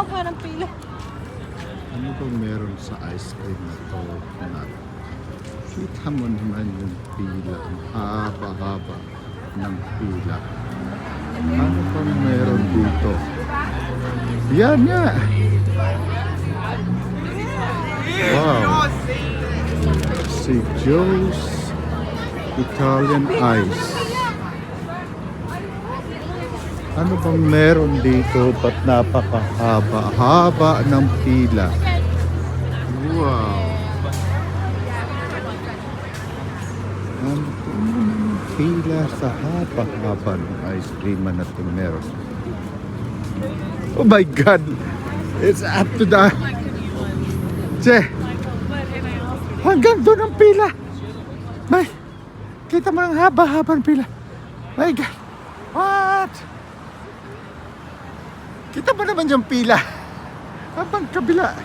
Haba ng pila. Ano bang meron sa ice cream na to? Kita mo naman yung pila. Ang haba-haba ng pila. Ano bang meron dito? Yan nga! Wow! Si Joe's Italian Ice. Ano bang meron dito? Ba't napakahaba-haba ng pila? Wow! Ano bang pila sa haba-haba ng ice cream na ito meron? Oh my God! It's up to the... Che! Hanggang doon ang pila! May! Kita mo ang haba-haba ng pila! My God! What? Kita mo naman yung pila! Habang kabila!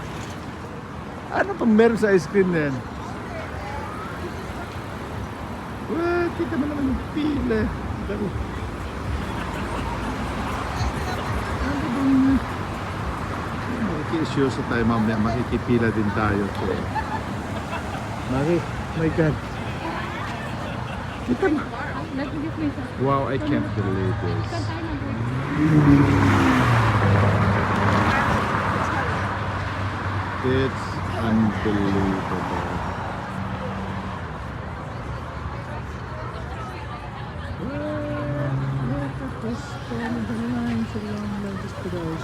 Ano pang meron sa ice cream na yan? What? Kita mo naman yung pila! Ano bang... Makikisyoso tayo mamaya, makikipila din tayo. So, Mari, my God. Kita mo. Wow, I can't believe this. It's unbelievable. Look at this. The lines along this ice cream.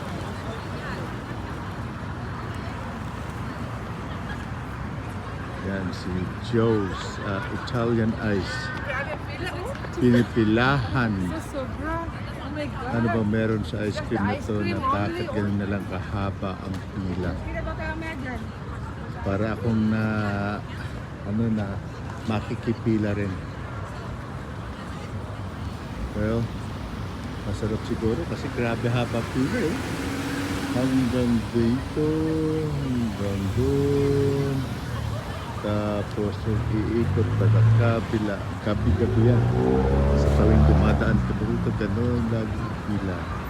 Yan si Joe's Italian Ice. Pinipilahan. Ano ba meron sa ice cream na to na bakit ganun na lang kahaba ang pila? Para akong makikipila rin. Well, masarap siguro kasi grabe haba pila eh. Hanggang dito, hanggang doon. Tapos iikot pa sa kabila, kabi-gabi yan. Sa tuwing dumadaan ka dito, ganun lagi pila.